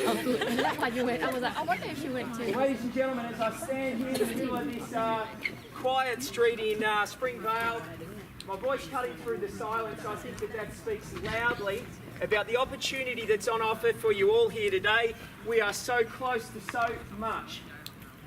Oh, good. And that one you went. I was like, I wonder if you went too. Ladies and gentlemen, as I stand here in the middle of this quiet street in Springvale, my voice cutting through the silence, I think that speaks loudly about the opportunity that's on offer for you all here today. We are so close to so much,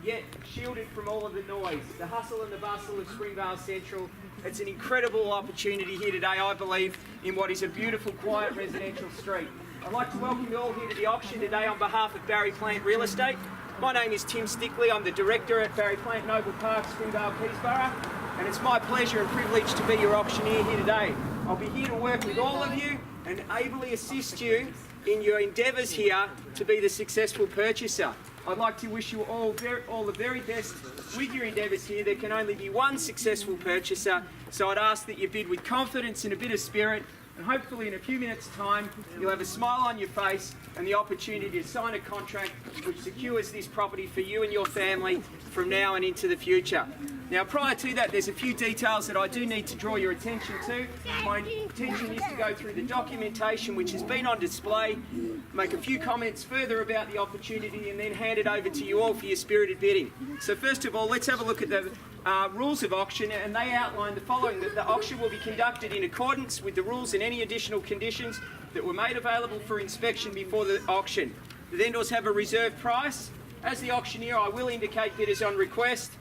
yet shielded from all of the noise, the hustle and the bustle of Springvale Central. It's an incredible opportunity here today, I believe, in what is a beautiful, quiet residential street. I'd like to welcome you all here to the auction today on behalf of Barry Plant Real Estate. My name is Tim Stickley. I'm the Director at Barry Plant Noble Park, Springvale, Keysborough, and it's my pleasure and privilege to be your auctioneer here today. I'll be here to work with all of you and ably assist you in your endeavours here to be the successful purchaser. I'd like to wish you all the very best with your endeavours here. There can only be one successful purchaser, so I'd ask that you bid with confidence and a bit of spirit, and hopefully in a few minutes' time you'll have a smile on your face and the opportunity to sign a contract which secures this property for you and your family from now and into the future. Now, prior to that, there's a few details that I do need to draw your attention to. My intention is to go through the documentation which has been on display, make a few comments further about the opportunity, and then hand it over to you all for your spirited bidding. So first of all, let's have a look at the rules of auction, and they outline the following: that the auction will be conducted in accordance with the rules and any additional conditions that were made available for inspection before the auction. The vendors have a reserve price. As the auctioneer, I will indicate bidders on request.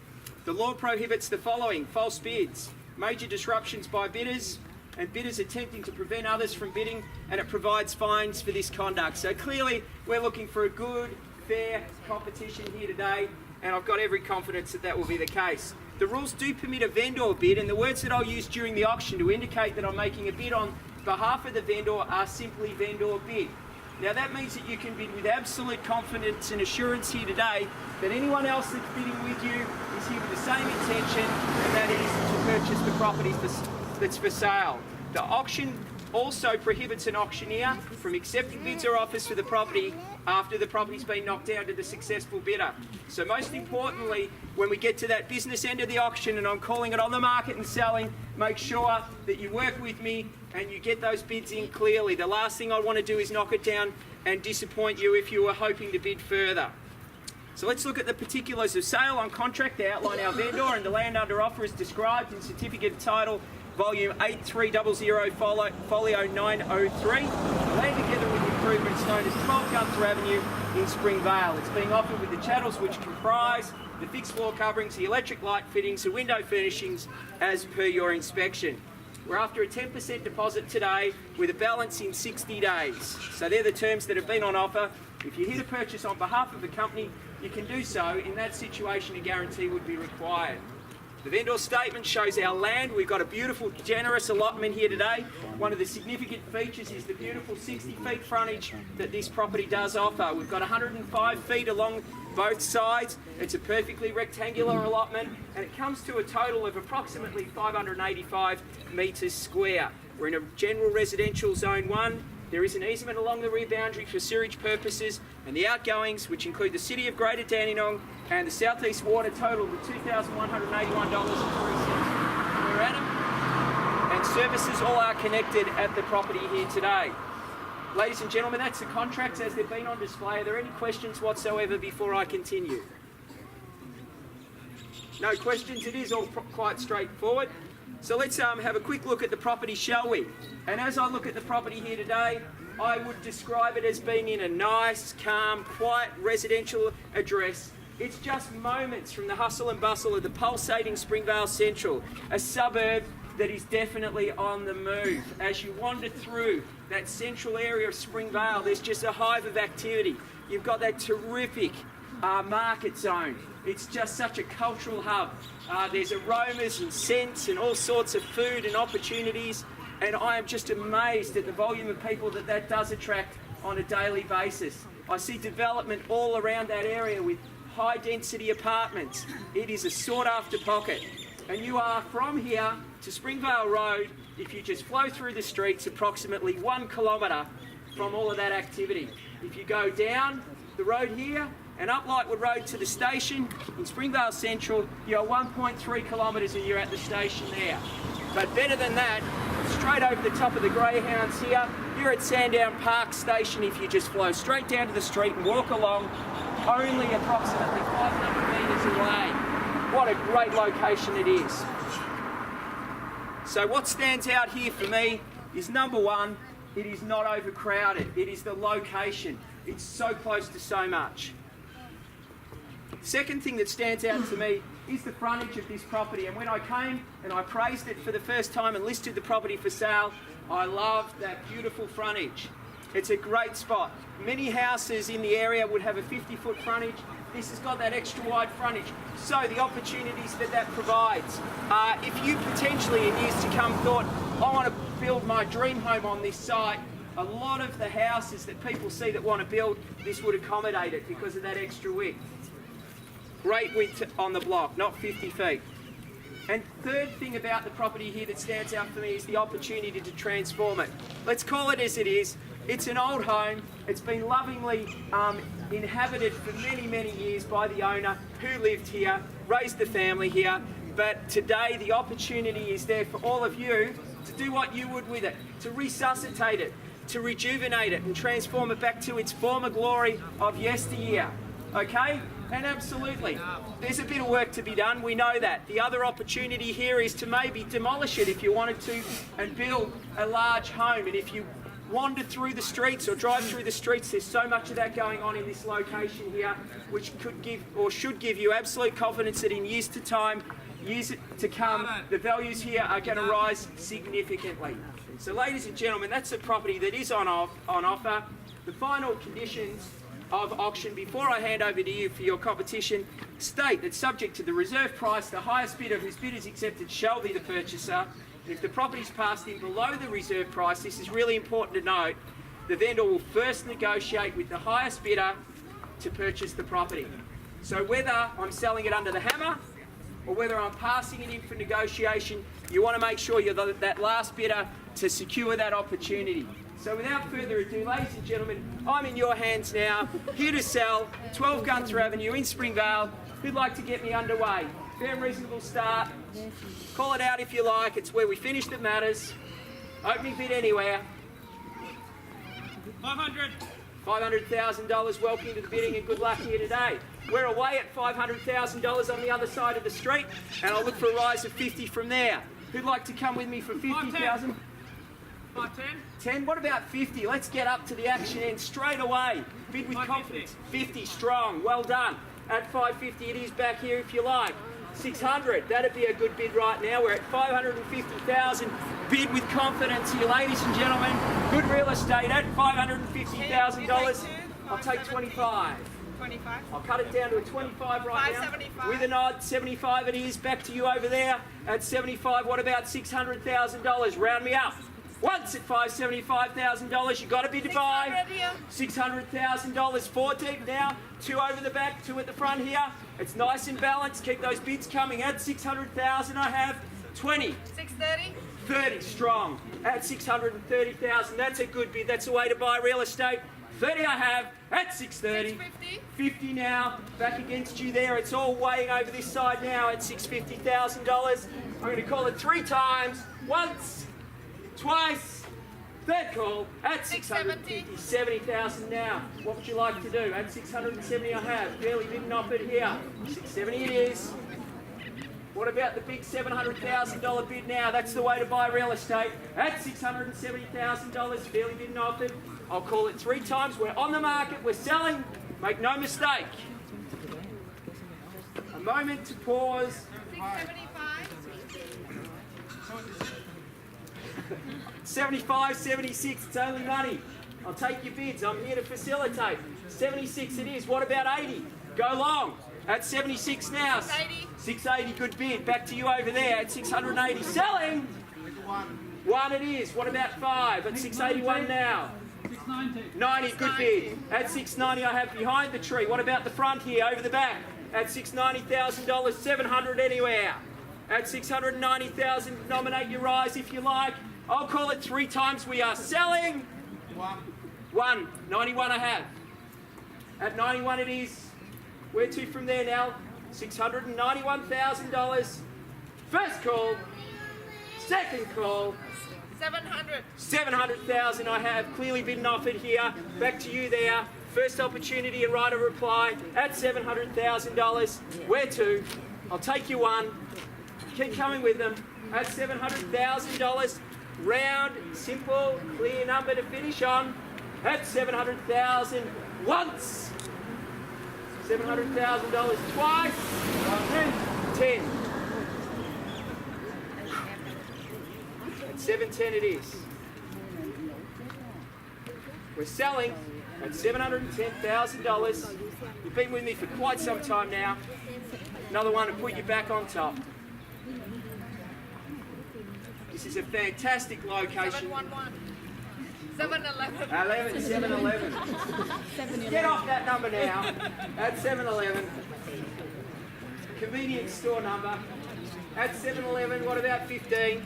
The law prohibits the following: false bids, major disruptions by bidders, and bidders attempting to prevent others from bidding, and it provides fines for this conduct. So clearly we're looking for a good, fair competition here today, and I've got every confidence that that will be the case. The rules do permit a vendor bid, and the words that I'll use during the auction to indicate that I'm making a bid on behalf of the vendor are simply vendor bid. Now that means that you can bid with absolute confidence and assurance here today that anyone else that's bidding with you is here with the same intention, and that is to purchase the property that's for sale. The auction also prohibits an auctioneer from accepting bids or offers for the property after the property's been knocked down to the successful bidder. So most importantly, when we get to that business end of the auction and I'm calling it on the market and selling, make sure that you work with me and you get those bids in clearly. The last thing I want to do is knock it down and disappoint you if you were hoping to bid further. So let's look at the particulars of sale on contract. They outline our vendor, and the land under offer is described in Certificate of Title Volume 8300 Folio 903. The land together with improvements known as 12 Gunther Avenue in Springvale. It's being offered with the chattels which comprise the fixed floor coverings, the electric light fittings, the window furnishings as per your inspection. We're after a 10% deposit today with a balance in 60 days. So they're the terms that have been on offer. If you're here to purchase on behalf of the company, you can do so. In that situation, a guarantee would be required. The vendor statement shows our land. We've got a beautiful, generous allotment here today. One of the significant features is the beautiful 60 feet frontage that this property does offer. We've got 105 feet along both sides. It's a perfectly rectangular allotment, and it comes to a total of approximately 585 metres square. We're in a general residential zone 1. There is an easement along the rear boundary for sewerage purposes, and the outgoings, which include the City of Greater Dandenong and the South East Water, total of $2,181.03 per annum, and services all are connected at the property here today. Ladies and gentlemen, that's the contracts as they've been on display. Are there any questions whatsoever before I continue? No questions? It is all quite straightforward. So let's have a quick look at the property, shall we? And as I look at the property here today, I would describe it as being in a nice, calm, quiet residential address. It's just moments from the hustle and bustle of the pulsating Springvale Central, a suburb that is definitely on the move. As you wander through that central area of Springvale, there's just a hive of activity. You've got that terrific market zone. It's just such a cultural hub. There's aromas and scents and all sorts of food and opportunities, and I am just amazed at the volume of people that does attract on a daily basis. I see development all around that area with high density apartments. It is a sought after pocket, and you are from here to Springvale Road, if you just flow through the streets, approximately 1 kilometre from all of that activity. If you go down the road here and up Lightwood Road to the station in Springvale Central, you're 1.3 kilometres and you're at the station there. But better than that, straight over the top of the greyhounds here, You're at Sandown Park Station if you just flow straight down to the street and walk along, only approximately 500 metres away. What a great location it is. So what stands out here for me is number one, it is not overcrowded. It is the location. It's so close to so much. Second thing that stands out to me is the frontage of this property. And when I came and I praised it for the first time and listed the property for sale, I loved that beautiful frontage. It's a great spot. Many houses in the area would have a 50-foot frontage. This has got that extra wide frontage. So the opportunities that provides. If you potentially in years to come thought, I want to build my dream home on this site, a lot of the houses that people see that want to build, this would accommodate it because of that extra width. Great width on the block, not 50 feet. And third thing about the property here that stands out for me is the opportunity to transform it. Let's call it as it is. It's an old home. It's been lovingly inhabited for many, many years by the owner who lived here, raised the family here. But today the opportunity is there for all of you to do what you would with it, to resuscitate it, to rejuvenate it and transform it back to its former glory of yesteryear. Okay? And absolutely, there's a bit of work to be done, we know that. The other opportunity here is to maybe demolish it if you wanted to and build a large home. And if you wander through the streets or drive through the streets, there's so much of that going on in this location here, which could give or should give you absolute confidence that in years to come, the values here are going to rise significantly. So ladies and gentlemen, that's a property that is on offer. The final conditions of auction, before I hand over to you for your competition, state that subject to the reserve price, the highest bidder whose bid is accepted shall be the purchaser. And if the property is passed in below the reserve price, this is really important to note, the vendor will first negotiate with the highest bidder to purchase the property. So whether I'm selling it under the hammer or whether I'm passing it in for negotiation, you want to make sure you're that last bidder to secure that opportunity. So without further ado, ladies and gentlemen, I'm in your hands now, here to sell 12 Gunther Avenue in Springvale. Who'd like to get me underway? Fair and reasonable start. Call it out if you like, it's where we finish that matters. Opening bid anywhere. 500. $500,000, welcome to the bidding and good luck here today. We're away at $500,000 on the other side of the street, and I'll look for a rise of 50 from there. Who'd like to come with me for 50,000? 510. 10? What about 50? Let's get up to the action end straight away. Bid with confidence. 50 strong. Well done. At 550 it is back here if you like. 600. That'd be a good bid right now. We're at 550,000. Bid with confidence here, ladies and gentlemen. Good real estate at $550,000. I'll take 25. 25. I'll cut it down to a 25 right now. 575. With a nod, 75 it is. Back to you over there at 75. What about $600,000? Round me up. Once at $575,000, you've got to bid to buy. $600,000, 4 deep now. 2 over the back, 2 at the front here. It's nice and balanced. Keep those bids coming. At $600,000, I have 20. 630. 30 strong. At $630,000, that's a good bid. That's a way to buy real estate. 30 I have at 630. 650. 50 now. Back against you there. It's all weighing over this side now at $650,000. I'm going to call it 3 times. Once. Twice. Third call at 650, 70,000 now. What would you like to do? At 670 I have. Barely bidden off it here. 670 it is. What about the big $700,000 bid now? That's the way to buy real estate. At $670,000, barely bidden off it. I'll call it 3 times. We're on the market. We're selling. Make no mistake. A moment to pause. 675. 75, 76, it's only money. I'll take your bids, I'm here to facilitate. 76 it is, what about 80? Go long. At 76 now. 680. 680, good bid. Back to you over there at 680. Selling. 1 it is, what about 5? At 681 now. 690. 90, good bid. At 690 I have behind the tree. What about the front here, over the back? At $690,000, 700 anywhere. At $690,000, nominate your rise if you like. I'll call it 3 times. We are selling. 1. 91 I have. At 91 it is. Where to from there now? $691,000. First call. Second call. 700. 700,000 I have clearly been offered here. Back to you there. First opportunity and right of reply at $700,000. Where to? I'll take you one. Keep coming with them. At $700,000. Round, simple, clear number to finish on. At $700,000 once. $700,000 twice. 10. At 710 it is. We're selling at $710,000. You've been with me for quite some time now. Another one to put you back on top. This is a fantastic location. 711. 711. 711. Get off that number now. At 711. Convenience store number. At 711, what about 15?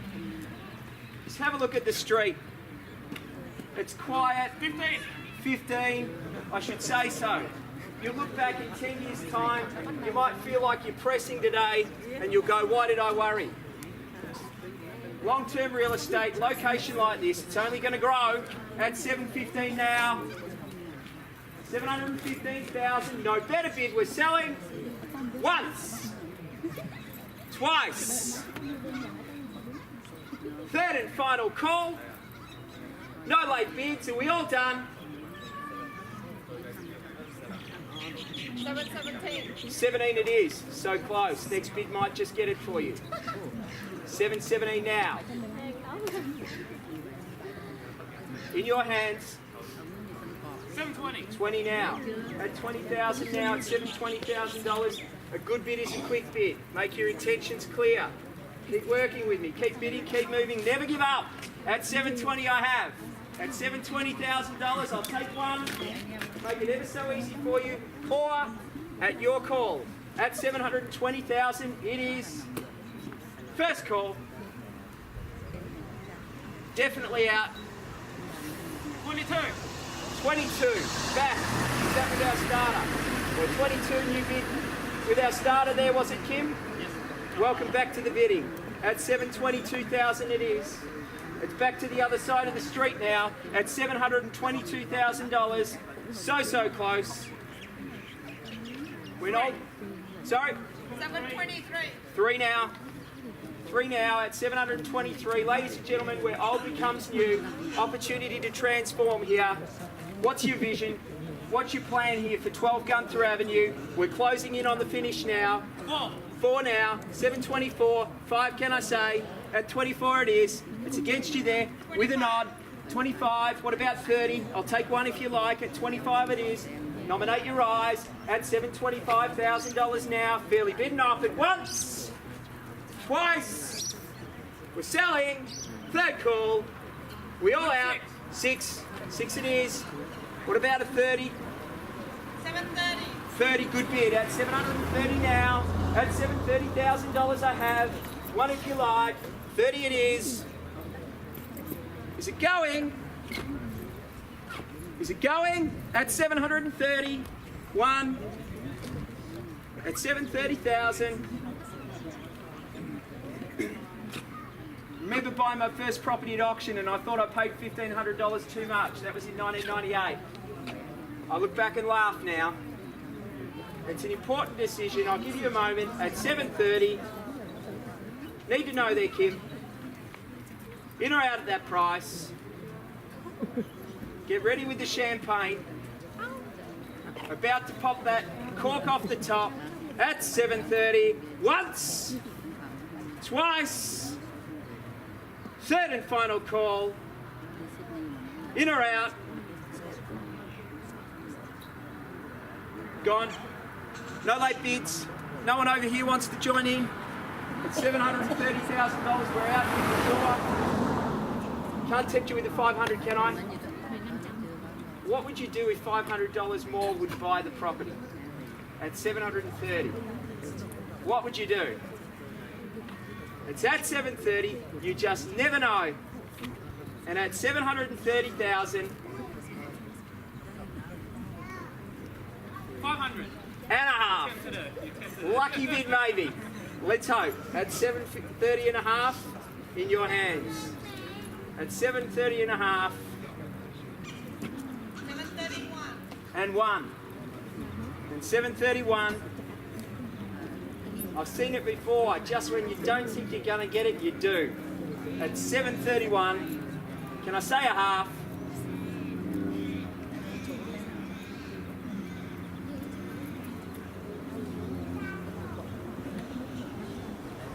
Just have a look at the street. It's quiet. 15, I should say so. You'll look back in 10 years' time, you might feel like you're pressing today, and you'll go, why did I worry? Long-term real estate, location like this, it's only going to grow. At 715 now. 715,000, no better bid. We're selling once, twice, third and final call. No late bids. Are we all done? 717. 17 it is. So close. Next bid might just get it for you. 717 now. In your hands. 720. 20 now. At 20,000 now. At $720,000. A good bid is a quick bid. Make your intentions clear. Keep working with me. Keep bidding. Keep moving. Never give up. At 720 I have. At $720,000 I'll take one. Make it ever so easy for you. Or at your call. At 720,000 it is. First call. Definitely out. 22. 22. Back. Is that with our starter? Well, 22 new bid with our starter there, was it, Kim? Yes. Welcome back to the bidding. At 722,000 it is. It's back to the other side of the street now at $722,000. So close. We're not. Sorry? 723. 3 now. 3 now at 723. Ladies and gentlemen, where old becomes new, opportunity to transform here. What's your vision? What's your plan here for 12 Gunther Avenue? We're closing in on the finish now. 4 now. 724. 5 can I say? At 24 it is. It's against you there. 25. With a nod. 25. What about 30? I'll take one if you like. At 25 it is. Nominate your eyes. At $725,000 now. Fairly bidden off at once. Twice. We're selling. Third call. We all out. 6. 6 it is. What about a 30? 730. 30, good bid. At 730 now. At $730,000 I have. One if you like. 30 it is. Is it going? Is it going? At 730. 1. At 730,000. Remember buying my first property at auction and I thought I paid $1,500 too much. That was in 1998. I look back and laugh now. It's an important decision. I'll give you a moment. At 730. Need to know there, Kim. In or out at that price. Get ready with the champagne. About to pop that cork off the top. At 730. Once. Twice. Third and final call. In or out. Gone. No late bids. No one over here wants to join in. At $730,000, we're out the door. Can't tempt you with the 500, can I? What would you do if $500 more would buy the property? At 730. What would you do? It's at 730. You just never know. And at 730,000. 500. And a half. Lucky bid maybe. Let's hope. At 730 and a half in your hands. at 7.30 and a half 731. and 1. And 7.31. I've seen it before. Just when you don't think you're going to get it, you do. At 7.31, can I say a half?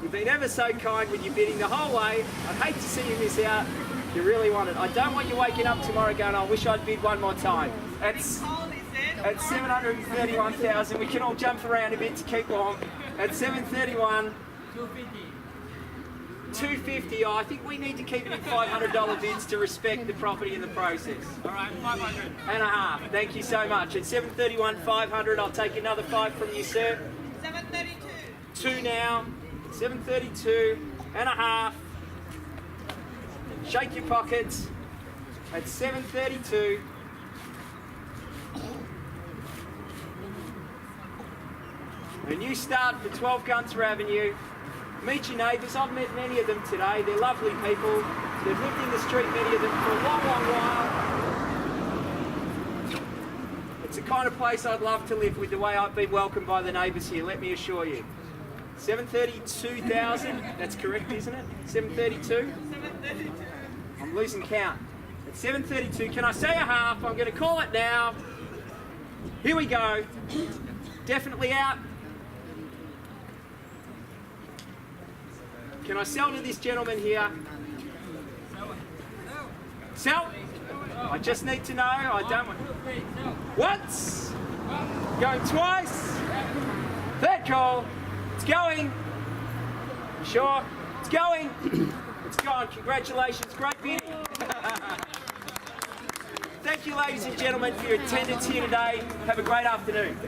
You've been ever so kind with your bidding the whole way. I'd hate to see you miss out. You really want it. I don't want you waking up tomorrow going, I wish I'd bid one more time. It's Cold is it? at 731,000. We can all jump around a bit to keep warm. At 731, 250. Oh, I think we need to keep it in $500 bids to respect the property in the process. All right, 500. And a half. Thank you so much. At 731, 500. I'll take another 5 from you, sir. 732. 2 now. 732 and a half. Shake your pockets. At 732. A new start for 12 Gunther Avenue. Meet your neighbours. I've met many of them today. They're lovely people. They've lived in the street, many of them, for a long, long while. It's the kind of place I'd love to live with, the way I've been welcomed by the neighbours here, let me assure you. 732,000, that's correct, isn't it? 732? 732. I'm losing count. At 732, can I say a half? I'm going to call it now. Here we go. Definitely out. Can I sell to this gentleman here? Sell? I just need to know. I don't want... Once. Going twice. Third call. It's going. You sure? It's going. It's gone. Congratulations. Great bidding. Thank you, ladies and gentlemen, for your attendance here today. Have a great afternoon.